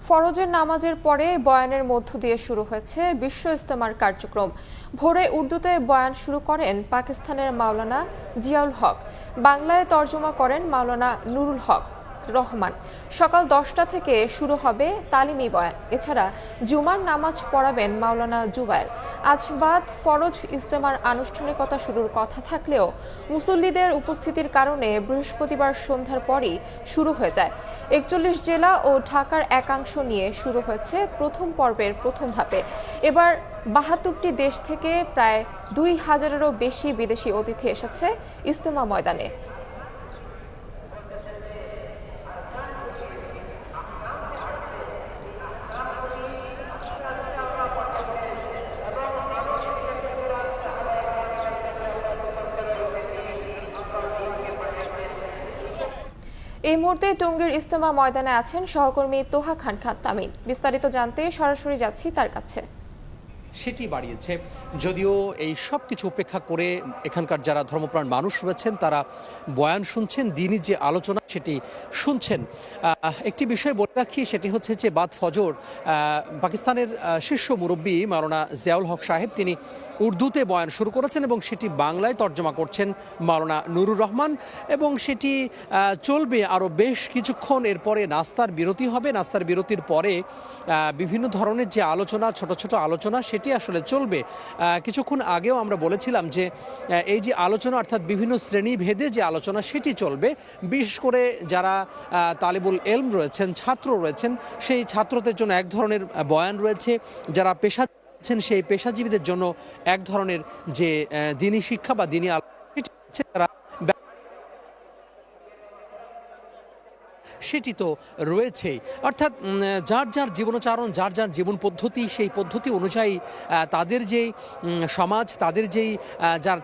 ফরজের নামাজের পরে বয়ানের মধ্য দিয়ে শুরু হয়েছে বিশ্ব ইজতেমার কার্যক্রম। ভোরে উর্দুতে বয়ান শুরু করেন পাকিস্তানের মাওলানা জিয়াউল হক, বাংলায় তর্জমা করেন মাওলানা নুরুল হক রহমান। সকাল 10টা থেকে শুরু হবে তালিমি বয়ান। এছাড়া জুমার নামাজ পড়াবেন মাওলানা জুবায়ের। আজ বাদ ফরজ ইজতেমার আনুষ্ঠানিকতা শুরুর কথা থাকলেও মুসল্লিদের উপস্থিতির কারণে বৃহস্পতিবার সন্ধ্যার পরই শুরু হয়ে যায়। 41 জেলা ও ঢাকার একাংশ নিয়ে শুরু হয়েছে প্রথম পর্বের প্রথম ধাপে। এবার 72টি দেশ থেকে প্রায় 2000-এরও বেশি বিদেশি অতিথি এসেছে ইজতেমা ময়দানে। এই মুহূর্তে টঙ্গীর ইজতেমা ময়দানে আছেন সহকর্মী তোহা খান তামিম। বিস্তারিত জানতে সরাসরি যাচ্ছি তার কাছে। সেটি বাড়িয়েছে, যদিও এই সব কিছু উপেক্ষা করে এখানকার যারা ধর্মপ্রাণ মানুষ রয়েছেন তারা বয়ান শুনছেন, দিনই যে আলোচনা সেটি শুনছেন। একটি বিষয় বলে রাখি, সেটি হচ্ছে যে বাদ ফজর পাকিস্তানের শীর্ষ মুরব্বী মাওলানা জিয়াউল হক সাহেব তিনি উর্দুতে বয়ান শুরু করেছেন এবং সেটি বাংলায় তর্জমা করছেন মাওলানা নুরুর রহমান, এবং সেটি চলবে আরও বেশ কিছুক্ষণ। এরপরে নাস্তার বিরতি হবে। নাস্তার বিরতির পরে বিভিন্ন ধরনের যে আলোচনা, ছোট ছোট আলোচনা, সেটি আসলে চলবে। কিছুক্ষণ আগেও আমরা বলেছিলাম যে এই যে আলোচনা, অর্থাৎ বিভিন্ন শ্রেণী ভেদে যে আলোচনা সেটি চলবে। বিশেষ করে যারা তালিবুল এলম রয়েছেন, ছাত্র রয়েছেন, সেই ছাত্রদের জন্য এক ধরনের বয়ান রয়েছে। যারা পেশা সেই পেশাজীবীদের জন্য এক ধরনের যে দিনী শিক্ষা বা দিনী আলোচনা তারা সেটি তো রয়েছেই। অর্থাৎ যার যার জীবনাচরণ, যার যার জীবন পদ্ধতি, সেই পদ্ধতি অনুযায়ী তাদের যেই সমাজ, তাদের যেই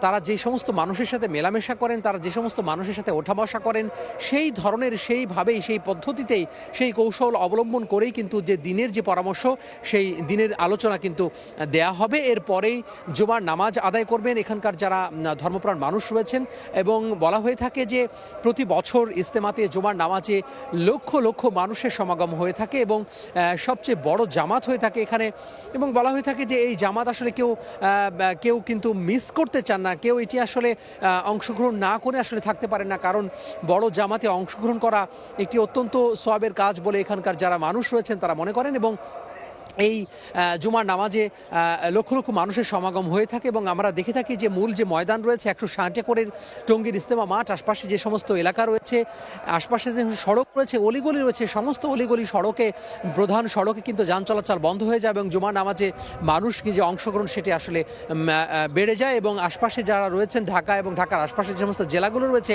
তারা যে সমস্ত মানুষের সাথে মেলামেশা করেন, তারা যে সমস্ত মানুষের সাথে ওঠা বসা করেন, সেই ধরনের সেইভাবেই, সেই পদ্ধতিতেই, সেই কৌশল অবলম্বন করেই কিন্তু যে দিনের যে পরামর্শ, সেই দিনের আলোচনা কিন্তু দেয়া হবে। এরপরেই জুমার নামাজ আদায় করবেন এখানকার যারা ধর্মপ্রাণ মানুষ রয়েছেন। এবং বলা হয়ে থাকে যে প্রতি বছর ইজতেমাতে জুমার নামাজে লক্ষ লক্ষ মানুষের সমাগম হয়ে থাকে এবং সবচেয়ে বড় জামাত হয়ে থাকে এখানে। এবং বলা হয়ে থাকে যে এই জামাত আসলে কেউ কিন্তু মিস করতে চান না, কেউ এটি আসলে অংশগ্রহণ না করে আসলে থাকতে পারেন না, কারণ বড় জামাতে অংশগ্রহণ করা একটি অত্যন্ত সওয়াবের কাজ বলে এখানকার যারা মানুষ রয়েছেন তারা মনে করেন। এবং এই জুমার নামাজে লক্ষ লক্ষ মানুষের সমাগম হয়ে থাকে। এবং আমরা দেখে থাকি যে মূল যে ময়দান রয়েছে 160 একরের টঙ্গীর ইজতেমা মাঠ, আশপাশে যে সমস্ত এলাকা রয়েছে, আশপাশে যে সড়ক রয়েছে, অলিগলি রয়েছে, সমস্ত অলিগলি সড়কে, প্রধান সড়কে কিন্তু যান চলাচল বন্ধ হয়ে যায় এবং জুমার নামাজে মানুষ যে অংশগ্রহণ সেটি আসলে বেড়ে যায়। এবং আশপাশে যারা রয়েছেন, ঢাকা এবং ঢাকার আশপাশে যে সমস্ত জেলাগুলো রয়েছে,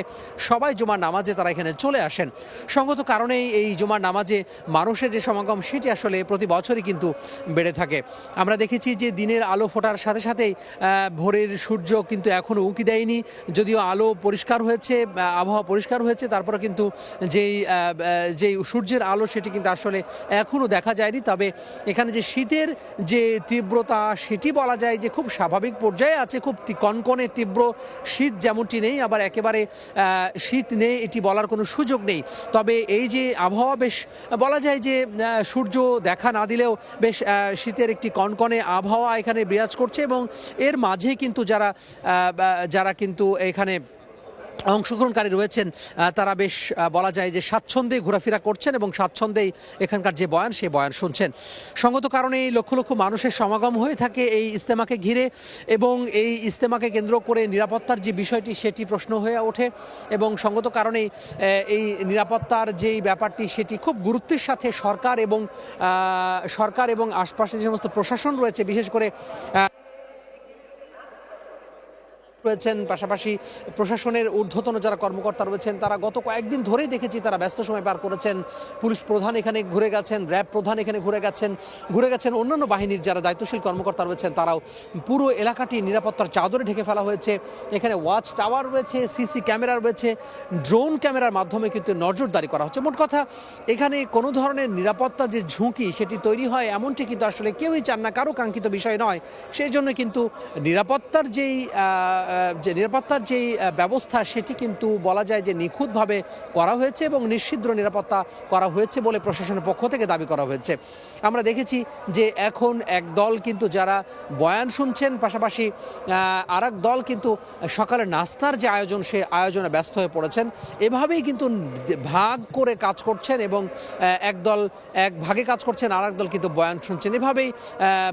সবাই জুমার নামাজে তারা এখানে চলে আসেন। সঙ্গত কারণেই এই জুমার নামাজে মানুষের যে সমাগম সেটি আসলে প্রতি বছরই কিন্তু বেড়ে থাকে। আমরা দেখেছি যে দিনের আলো ফোটার সাথে সাথেই ভোরের সূর্য কিন্তু এখনও উঁকি দেয়নি, যদিও আলো পরিষ্কার হয়েছে, আবহাওয়া পরিষ্কার হয়েছে, তারপরে কিন্তু যেই সূর্যের আলো সেটি কিন্তু আসলে এখনও দেখা যায়নি। তবে এখানে যে শীতের যে তীব্রতা সেটি বলা যায় যে খুব স্বাভাবিক পর্যায়ে আছে। খুব কনকনে তীব্র শীত যেমনটি নেই, আবার একেবারে শীত নেই এটি বলার কোনো সুযোগ নেই। তবে এই যে আবহাওয়া, বেশ বলা যায় যে সূর্য দেখা না দিলেও বেশ শীতের একটি কনকনে আবহাওয়া এখানে বিরাজ করছে। এবং এর মাঝে কিন্তু যারা কিন্তু এখানে অংশগ্রহণকারী রয়েছেন তারা বেশ বলা যায় যে স্বাচ্ছন্দ্যে ঘোরাফেরা করছেন এবং স্বাচ্ছন্দ্যেই এখানকার যে বয়ান, সেই বয়ান শুনছেন। সঙ্গত কারণে এই লক্ষ লক্ষ মানুষের সমাগম হয়ে থাকে এই ইজতেমাকে ঘিরে। এবং এই ইজতেমাকে কেন্দ্র করে নিরাপত্তার যে বিষয়টি সেটি প্রশ্ন হয়ে ওঠে। এবং সঙ্গত কারণেই এই নিরাপত্তার যেই ব্যাপারটি সেটি খুব গুরুত্বের সাথে সরকার এবং আশপাশে যে সমস্ত প্রশাসন রয়েছে, বিশেষ করে রয়েছেন, পাশাপাশি প্রশাসনের ঊর্ধ্বতন যারা কর্মকর্তা রয়েছেন, তারা গত কয়েকদিন ধরেই দেখেছি তারা ব্যস্ত সময় পার করেছেন। পুলিশ প্রধান এখানে ঘুরে গেছেন, র্যাব প্রধান এখানে ঘুরে গেছেন, অন্যান্য বাহিনীর যারা দায়িত্বশীল কর্মকর্তা রয়েছেন তারাও। পুরো এলাকাটি নিরাপত্তার চাদরে ঢেকে ফেলা হয়েছে। এখানে ওয়াচ টাওয়ার রয়েছে, সিসি ক্যামেরা রয়েছে, ড্রোন ক্যামেরার মাধ্যমে কিন্তু নজরদারি করা হচ্ছে। মোট কথা, এখানে কোনো ধরনের নিরাপত্তা যে ঝুঁকি সেটি তৈরি হয় এমনটি কিন্তু আসলে কেউই চান না, কারো কাঙ্ক্ষিত বিষয় নয়। সেই জন্য কিন্তু নিরাপত্তার যেই যে নিরাপত্তার যেই ব্যবস্থা সেটি কিন্তু বলা যায় যে নিখুঁতভাবে করা হয়েছে এবং নিশ্ছিদ্র নিরাপত্তা করা হয়েছে বলে প্রশাসনের পক্ষ থেকে দাবি করা হয়েছে। আমরা দেখেছি যে এখন এক দল কিন্তু যারা বয়ান শুনছেন, পাশাপাশি আর এক দল কিন্তু সকালে নাস্তার যে আয়োজন সে আয়োজনে ব্যস্ত হয়ে পড়েছেন। এভাবেই কিন্তু ভাগ করে কাজ করছেন এবং এক দল এক ভাগে কাজ করছেন, আর এক দল কিন্তু বয়ান শুনছেন। এভাবেই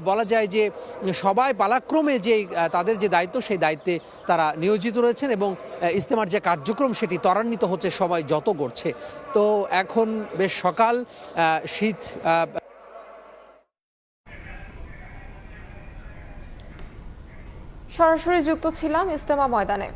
বলা যায় যে সবাই পালাক্রমে যে তাদের যে দায়িত্ব সেই দায়িত্বে তারা নিয়োজিত রয়েছেন এবং ইজতেমার যে কার্যক্রম সেটি ত্বরান্বিত হচ্ছে সময় যত গড়ছে। তো এখন বেশ সকাল, শীত সরাসরি যুক্ত ছিলাম ইজতেমা ময়দানে।